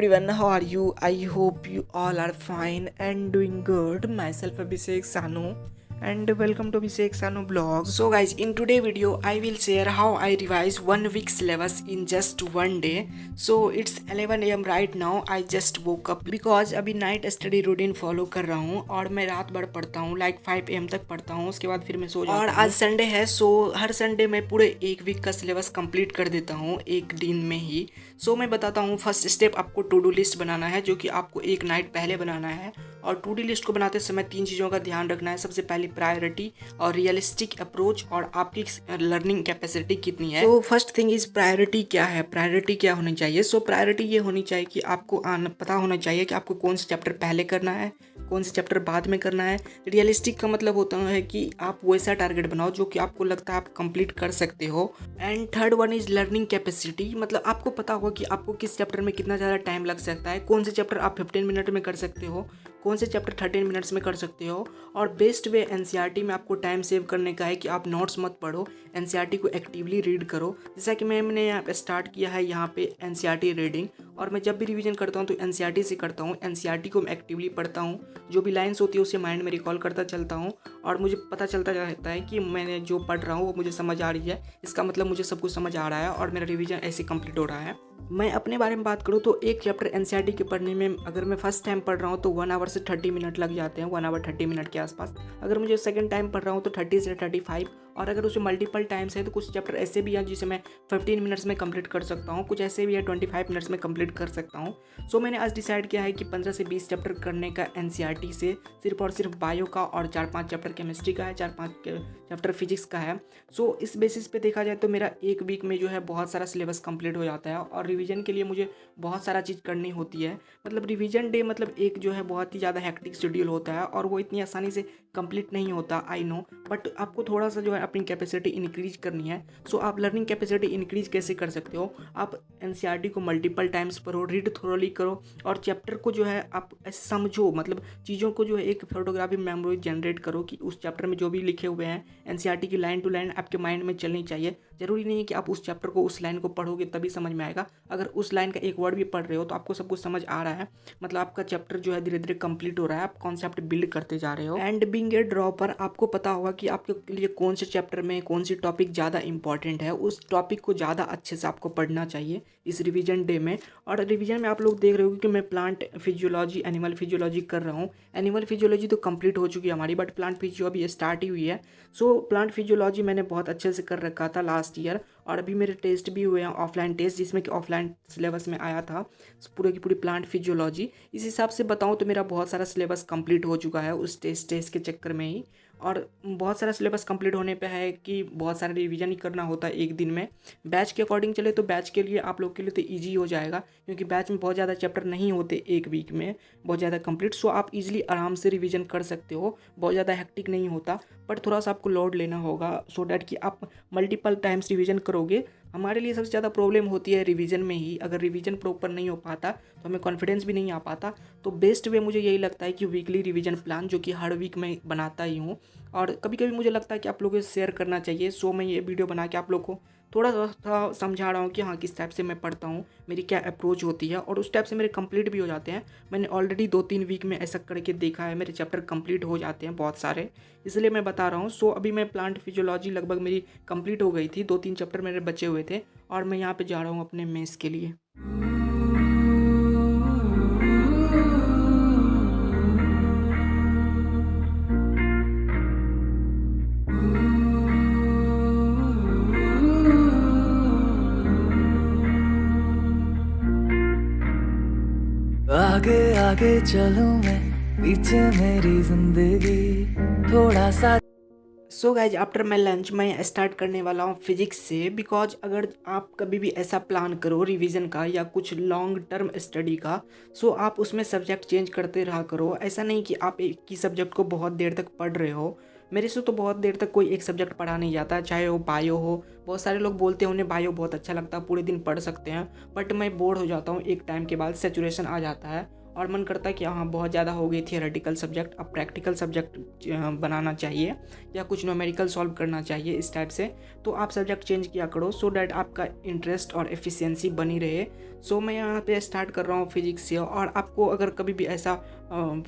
everyone, how are you? I hope you all are fine and doing good. Myself Abhishek Sanu and welcome to Abhishek Sanu blog. So guys, in today video I will share how I revise 1 week syllabus in just one day. So it's 11 AM right now. I just woke up because अभी night study routine follow कर रहा हूँ और मैं रात भर पढ़ता हूँ, लाइक 5 AM तक पढ़ता हूँ, उसके बाद फिर मैं सो जाता हूँ। और आज संडे है, सो हर संडे मैं पूरे एक वीक का सिलेबस कंप्लीट कर देता हूँ एक दिन में ही। सो मैं बताता हूँ, फर्स्ट स्टेप आपको टू डू लिस्ट बनाना है, जो कि आपको एक नाइट पहले बनाना है। और टू डू लिस्ट को बनाते समय 3 चीज़ों का ध्यान रखना है। सबसे पहले प्रायोरिटी और रियलिस्टिक अप्रोच और आपकी लर्निंग कैपेसिटी कितनी है। तो फर्स्ट थिंग इज प्रायोरिटी क्या है, प्रायोरिटी क्या होनी चाहिए। सो प्रायोरिटी ये होनी चाहिए कि आपको पता होना चाहिए कि आपको कौन सा चैप्टर पहले करना है, कौन सा चैप्टर बाद में करना है। रियलिस्टिक का मतलब होता है कि आप वैसा टारगेट बनाओ जो कि आपको लगता है आप कंप्लीट कर सकते हो। And third one is learning capacity, मतलब आपको पता होगा कि आपको किस चैप्टर में कितना ज़्यादा टाइम लग सकता है, कौन से चैप्टर आप 15 मिनट में कर सकते हो, कौन से चैप्टर 13 मिनट्स में कर सकते हो। और बेस्ट वे एनसीईआरटी में आपको टाइम सेव करने का है कि आप नोट्स मत पढ़ो, एनसीईआरटी को एक्टिवली रीड करो। जैसा कि मैंने यहाँ पे स्टार्ट किया है यहाँ पे एनसीईआरटी रीडिंग, और मैं जब भी रिवीजन करता हूँ तो एनसीईआरटी से करता हूँ। एनसीईआरटी को मैं एक्टिवली पढ़ता हूँ, जो भी लाइन्स होती है उसे माइंड में रिकॉल करता चलता हूँ और मुझे पता चलता रहता है कि मैंने जो पढ़ रहा हूँ वो मुझे समझ आ रही है। इसका मतलब मुझे सब कुछ समझ आ रहा है और मेरा रिवीजन ऐसे कंप्लीट हो रहा है। मैं अपने बारे में बात करूँ तो एक चैप्टर एनसीईआरटी के पढ़ने में अगर मैं फर्स्ट टाइम पढ़ रहा हूँ तो 1 आवर से 30 मिनट लग जाते हैं, 1 आवर 30 मिनट के आसपास। अगर मुझे सेकंड टाइम पढ़ रहा हूँ तो 30 से 35। और अगर उसे मल्टीपल टाइम्स है तो कुछ चैप्टर ऐसे भी हैं जिसे मैं 15 मिनट्स में कंप्लीट कर सकता हूँ, कुछ ऐसे भी है 25 मिनट्स में कंप्लीट कर सकता हूँ। सो मैंने आज डिसाइड किया है कि 15 से 20 चैप्टर करने का एनसीईआरटी से, सिर्फ और सिर्फ बायो का, और 4-5 चैप्टर केमिस्ट्री का है, 4-5 चैप्टर फिजिक्स का है। सो इस बेसिस पे देखा जाए तो मेरा एक वीक में जो है बहुत सारा सिलेबस कंप्लीट हो जाता है। और रिवीजन के लिए मुझे बहुत सारा चीज़ करनी होती है। मतलब रिवीजन डे मतलब एक जो है बहुत ही ज़्यादा हेक्टिक शेड्यूल होता है और वो इतनी आसानी से कंप्लीट नहीं होता, आई नो, बट आपको थोड़ा सा जो है अपनी कैपेसिटी इंक्रीज करनी है। सो आप लर्निंग कैपेसिटी इंक्रीज कैसे कर सकते हो, आप एनसीईआरटी को मल्टीपल टाइम्स पढ़ो, रीड थोरोली करो और चैप्टर को जो है आप समझो, मतलब चीज़ों को जो है एक फोटोग्राफी मेमोरी जनरेट करो कि उस चैप्टर में जो भी लिखे हुए हैं एनसीईआरटी की लाइन टू लाइन आपके माइंड में चलनी चाहिए। ज़रूरी नहीं है कि आप उस चैप्टर को, उस लाइन को पढ़ोगे तभी समझ में आएगा। अगर उस लाइन का एक वर्ड भी पढ़ रहे हो तो आपको सब कुछ समझ आ रहा है, मतलब आपका चैप्टर जो है धीरे धीरे कंप्लीट हो रहा है, आप कॉन्सेप्ट बिल्ड करते जा रहे हो। एंड बीइंग ए ड्रॉपर, आपको पता होगा कि आपके लिए कौन से चैप्टर में कौन सी टॉपिक ज़्यादा इंपॉर्टेंट है, उस टॉपिक को ज़्यादा अच्छे से आपको पढ़ना चाहिए इस रिवीजन डे में। और रिवीजन में आप लोग देख रहे हो कि मैं प्लांट फिजियोलॉजी, एनिमल फिजियोलॉजी कर रहा हूँ। एनिमल फिजियोलॉजी तो कंप्लीट हो चुकी है हमारी, बट प्लांट फिजियो अभी स्टार्ट ही हुई है। सो प्लांट फिजियोलॉजी मैंने बहुत अच्छे से कर रखा था लास्ट ईयर, और अभी मेरे टेस्ट भी हुए हैं, ऑफलाइन टेस्ट, जिसमें कि ऑफलाइन सिलेबस में आया था पूरे की पूरी प्लांट फिजियोलॉजी। इस हिसाब से बताऊं तो मेरा बहुत सारा सिलेबस कंप्लीट हो चुका है उस टेस्ट के चक्कर में ही। और बहुत सारा सिलेबस कंप्लीट होने पे है कि बहुत सारा रिवीजन ही करना होता है एक दिन में। बैच के अकॉर्डिंग चले तो बैच के लिए आप लोग के लिए तो ईजी हो जाएगा, क्योंकि बैच में बहुत ज़्यादा चैप्टर नहीं होते एक वीक में, बहुत ज़्यादा कंप्लीट। सो आप इजीली आराम से रिवीजन कर सकते हो, बहुत ज़्यादा हेक्टिक नहीं होता, बट थोड़ा सा आपको लोड लेना होगा सो डैट कि आप मल्टीपल टाइम्स रिवीजन करोगे। हमारे लिए सबसे ज़्यादा प्रॉब्लम होती है रिवीजन में ही। अगर रिवीजन प्रॉपर नहीं हो पाता तो हमें कॉन्फिडेंस भी नहीं आ पाता। तो बेस्ट वे मुझे यही लगता है कि वीकली रिवीजन प्लान, जो कि हर वीक मैं बनाता ही हूँ, और कभी कभी मुझे लगता है कि आप लोगों से शेयर करना चाहिए। सो मैं ये वीडियो बना के आप लोग को थोड़ा सा समझा रहा हूँ कि हाँ किस टाइप से मैं पढ़ता हूँ, मेरी क्या अप्रोच होती है, और उस टाइप से मेरे कंप्लीट भी हो जाते हैं। मैंने ऑलरेडी 2-3 वीक में ऐसा करके देखा है, मेरे चैप्टर कंप्लीट हो जाते हैं बहुत सारे, इसलिए मैं बता रहा हूँ। सो अभी मैं प्लांट फिजियोलॉजी लगभग मेरी कंप्लीट हो गई थी, 2-3 चैप्टर मेरे बचे हुए थे, और मैं यहाँ पे जा रहा हूँ अपने मेस के लिए। आगे आगे चलूं मैं, पीछे मेरी जिंदगी थोड़ा सा। So guys, after my lunch मैं स्टार्ट करने वाला हूँ फिजिक्स से। बिकॉज अगर आप कभी भी ऐसा प्लान करो रिवीजन का या कुछ लॉन्ग टर्म स्टडी का, सो आप उसमें सब्जेक्ट चेंज करते रहा करो। ऐसा नहीं कि आप एक ही सब्जेक्ट को बहुत देर तक पढ़ रहे हो। मेरे से तो बहुत देर तक कोई एक सब्जेक्ट पढ़ा नहीं जाता, चाहे वो बायो हो। बहुत सारे लोग बोलते हैं उन्हें बायो बहुत अच्छा लगता है, पूरे दिन पढ़ सकते हैं, बट मैं बोर हो जाता हूँ एक टाइम के बाद, सेचुरेशन आ जाता है और मन करता है कि हाँ बहुत ज़्यादा हो गई थियोरेटिकल सब्जेक्ट, अब प्रैक्टिकल सब्जेक्ट बनाना चाहिए या कुछ न्यूमेरिकल सॉल्व करना चाहिए इस टाइप से, तो आप सब्जेक्ट चेंज किया करो सो डैट आपका इंटरेस्ट और एफिशिएंसी बनी रहे। सो मैं यहाँ पे स्टार्ट कर रहा हूँ फिजिक्स से। और आपको अगर कभी भी ऐसा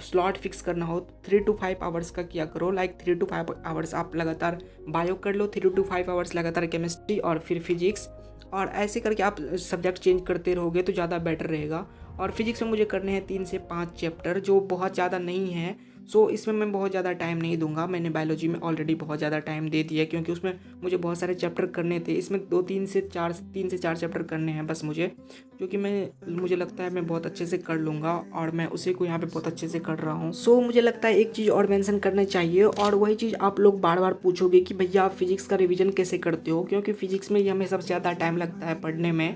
स्लॉट फिक्स करना हो 3 to 5 आवर्स का किया करो, लाइक 3 to 5 आवर्स आप लगातार बायो कर लो, 3 to 5 आवर्स लगातार केमिस्ट्री और फिर फिजिक्स, और ऐसे करके आप सब्जेक्ट चेंज करते रहोगे तो ज़्यादा बेटर रहेगा। और फिजिक्स में मुझे करने हैं 3 से 5 चैप्टर जो बहुत ज़्यादा नहीं है, सो इसमें मैं बहुत ज़्यादा टाइम नहीं दूंगा। मैंने बायोलॉजी में ऑलरेडी बहुत ज़्यादा टाइम दे दिया क्योंकि उसमें मुझे बहुत सारे चैप्टर करने थे, इसमें 3 से 4 चैप्टर करने हैं बस मुझे, जो कि मुझे लगता है मैं बहुत अच्छे से कर लूँगा और मैं उसी को यहाँ पे बहुत अच्छे से कर रहा हूँ। सो मुझे लगता है एक चीज़ और मेंशन करना चाहिए, और वही चीज़ आप लोग बार बार पूछोगे कि भैया आप फिजिक्स का रिवीजन कैसे करते हो, क्योंकि फिजिक्स में ही हमें सबसे ज़्यादा टाइम लगता है पढ़ने में,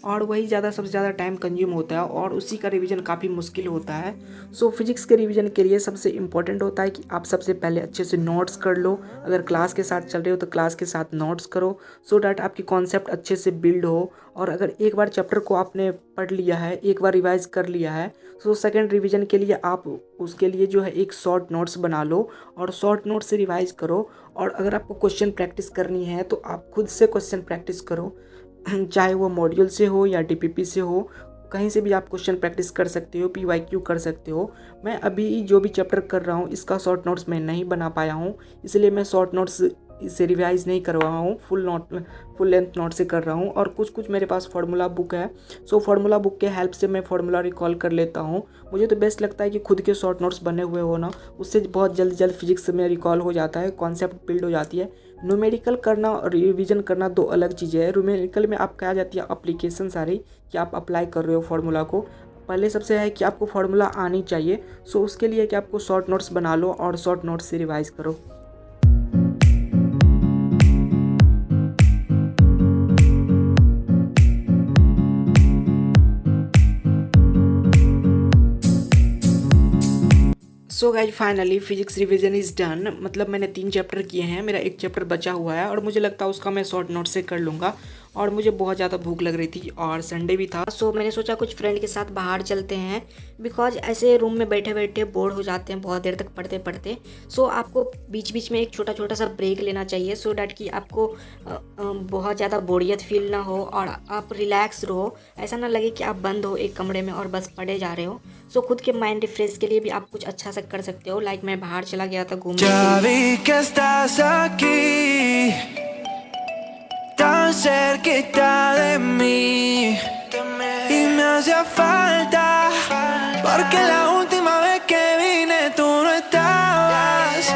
और वही सबसे ज़्यादा टाइम कंज्यूम होता है और उसी का रिवीजन काफ़ी मुश्किल होता है। सो फिजिक्स के रिवीजन के लिए सबसे इम्पॉर्टेंट होता है कि आप सबसे पहले अच्छे से नोट्स कर लो। अगर क्लास के साथ चल रहे हो तो क्लास के साथ नोट्स करो सो डैट आपकी कॉन्सेप्ट अच्छे से बिल्ड हो। और अगर एक बार चैप्टर को आपने पढ़ लिया है, एक बार रिवाइज कर लिया है, सो सेकेंड रिवीजन के लिए आप उसके लिए जो है एक शॉर्ट नोट्स बना लो और शॉर्ट नोट्स से रिवाइज करो। और अगर आपको क्वेश्चन प्रैक्टिस करनी है तो आप खुद से क्वेश्चन प्रैक्टिस करो, चाहे वो मॉड्यूल से हो या डीपीपी से हो, कहीं से भी आप क्वेश्चन प्रैक्टिस कर सकते हो, पीवाईक्यू कर सकते हो। मैं अभी जो भी चैप्टर कर रहा हूँ इसका शॉर्ट नोट्स मैं नहीं बना पाया हूँ, इसलिए मैं शॉर्ट नोट्स से रिवाइज नहीं कर रहा हूँ, फुल लेंथ नोट से कर रहा हूँ। और कुछ मेरे पास फार्मूला बुक है, सो फार्मूला बुक के हेल्प से मैं फार्मूला रिकॉल कर लेता हूँ। मुझे तो बेस्ट लगता है कि खुद के शॉर्ट नोट्स बने हुए हो ना, उससे बहुत जल्द फिजिक्स में रिकॉल हो जाता है, कॉन्सेप्ट बिल्ड हो जाती है। न्यूमेरिकल करना और रिवीजन करना दो अलग चीज़ें हैं। न्यूमेरिकल में आपको आ जाती है अप्लीकेशन सारी कि आप अप्लाई कर रहे हो फार्मूला को। पहले सबसे है कि आपको फार्मूला आनी चाहिए, सो उसके लिए कि आपको शॉर्ट नोट्स बना लो और शॉर्ट नोट्स से रिवाइज करो। So guys finally physics revision is done, मतलब मैंने 3 चैप्टर किए हैं, मेरा एक चैप्टर बचा हुआ है और मुझे लगता है उसका मैं शॉर्ट नोट से कर लूँगा। और मुझे बहुत ज़्यादा भूख लग रही थी और संडे भी था, सो मैंने सोचा कुछ फ्रेंड के साथ बाहर चलते हैं, बिकॉज ऐसे रूम में बैठे बैठे बोर हो जाते हैं बहुत देर तक पढ़ते पढ़ते। सो आपको बीच बीच में एक छोटा छोटा सा ब्रेक लेना चाहिए सो डैट कि आपको बहुत ज़्यादा बोरियत फील ना हो और आप रिलैक्स रहो, ऐसा ना लगे कि आप बंद हो एक कमरे में और बस पढ़े जा रहे हो। सो खुद के माइंड रिफ्रेश के लिए भी आप कुछ अच्छा सा कर सकते हो, लाइक मैं बाहर चला गया था घूमने। Tan cerquita de mí y me hacía falta porque la última vez que vine tú no estabas,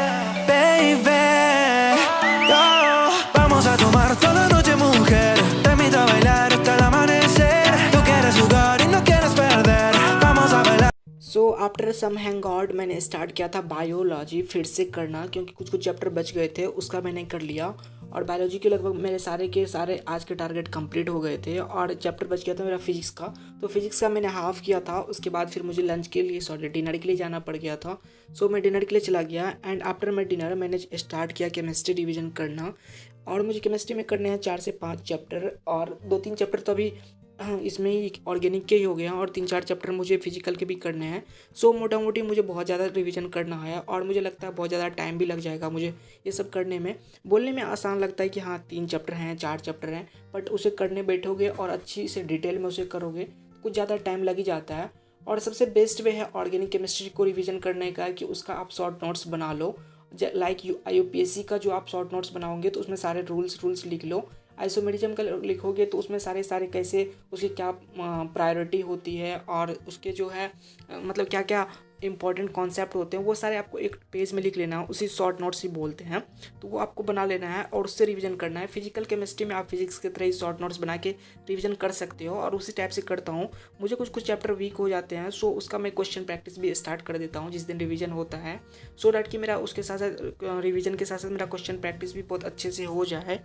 baby. Oh, vamos a tomar toda la noche, mujer. Te invito a bailar hasta el amanecer. Tú quieres jugar y no quieres perder. Vamos a bailar. So after some hang out मैंने start किया था biology फिर से करना, क्योंकि कुछ chapter बच गए थे, उसका मैंने कर लिया। और बायोलॉजी के लगभग मेरे सारे के सारे आज के टारगेट कंप्लीट हो गए थे और चैप्टर बच गया था मेरा फिजिक्स का, तो फिजिक्स का मैंने हाफ किया था। उसके बाद फिर मुझे लंच के लिए डिनर के लिए जाना पड़ गया था, सो मैं डिनर के लिए चला गया। एंड आफ्टर माई डिनर मैंने स्टार्ट किया केमिस्ट्री रिवीजन करना, और मुझे केमिस्ट्री में करने हैं 4 से 5 चैप्टर, और 2-3 चैप्टर तो अभी इसमें ही ऑर्गेनिक के ही हो गया और 3-4 चैप्टर मुझे फिजिकल के भी करने हैं। सो मोटा मोटी मुझे बहुत ज़्यादा रिवीजन करना है और मुझे लगता है बहुत ज़्यादा टाइम भी लग जाएगा मुझे ये सब करने में। बोलने में आसान लगता है कि हाँ 3 चैप्टर हैं 4 चैप्टर हैं, बट उसे करने बैठोगे और अच्छी से डिटेल में उसे करोगे कुछ ज़्यादा टाइम लग ही जाता है। और सबसे बेस्ट वे है ऑर्गेनिक केमिस्ट्री को रिवीजन करने का कि उसका आप शॉर्ट नोट्स बना लो, लाइक IUPAC का जो आप शॉर्ट नोट्स बनाओगे तो उसमें सारे रूल्स लिख लो। आइसोमेरिज्म का लिखोगे तो उसमें सारे कैसे उसकी क्या प्रायोरिटी होती है और उसके जो है मतलब क्या क्या इंपॉर्टेंट कॉन्सेप्ट होते हैं वो सारे आपको एक पेज में लिख लेना है, उसी शॉर्ट नोट्स ही बोलते हैं, तो वो आपको बना लेना है और उससे रिवीजन करना है। फिजिकल केमिस्ट्री में आप फिजिक्स की तरह ही शॉर्ट नोट्स बना के रिवीजन कर सकते हो और उसी टाइप से करता हूँ। मुझे कुछ चैप्टर वीक हो जाते हैं, सो उसका मैं क्वेश्चन प्रैक्टिस भी स्टार्ट कर देता हूँ जिस दिन रिवीजन होता है, सो डैट कि मेरा उसके साथ साथ रिवीजन के साथ साथ मेरा क्वेश्चन प्रैक्टिस भी बहुत अच्छे से हो जाए।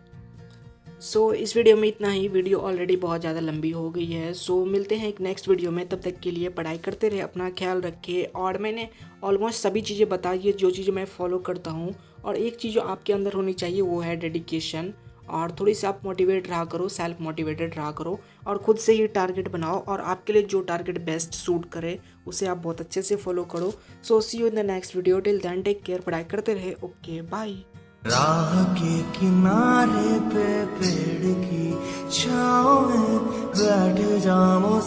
सो इस वीडियो में इतना ही, वीडियो ऑलरेडी बहुत ज़्यादा लंबी हो गई है। सो मिलते हैं एक नेक्स्ट वीडियो में, तब तक के लिए पढ़ाई करते रहे, अपना ख्याल रखें। और मैंने ऑलमोस्ट सभी चीज़ें बताई है जो चीज़ें मैं फॉलो करता हूँ, और एक चीज़ जो आपके अंदर होनी चाहिए वो है डेडिकेशन। और थोड़ी सी आप मोटिवेट रहा करो, सेल्फ मोटिवेटेड रहा करो और खुद से ही टारगेट बनाओ और आपके लिए जो टारगेट बेस्ट सूट करे उसे आप बहुत अच्छे से फॉलो करो। So see you in the next video, till then take care, पढ़ाई करते रहे, ओके बाय। राह के किनारे पे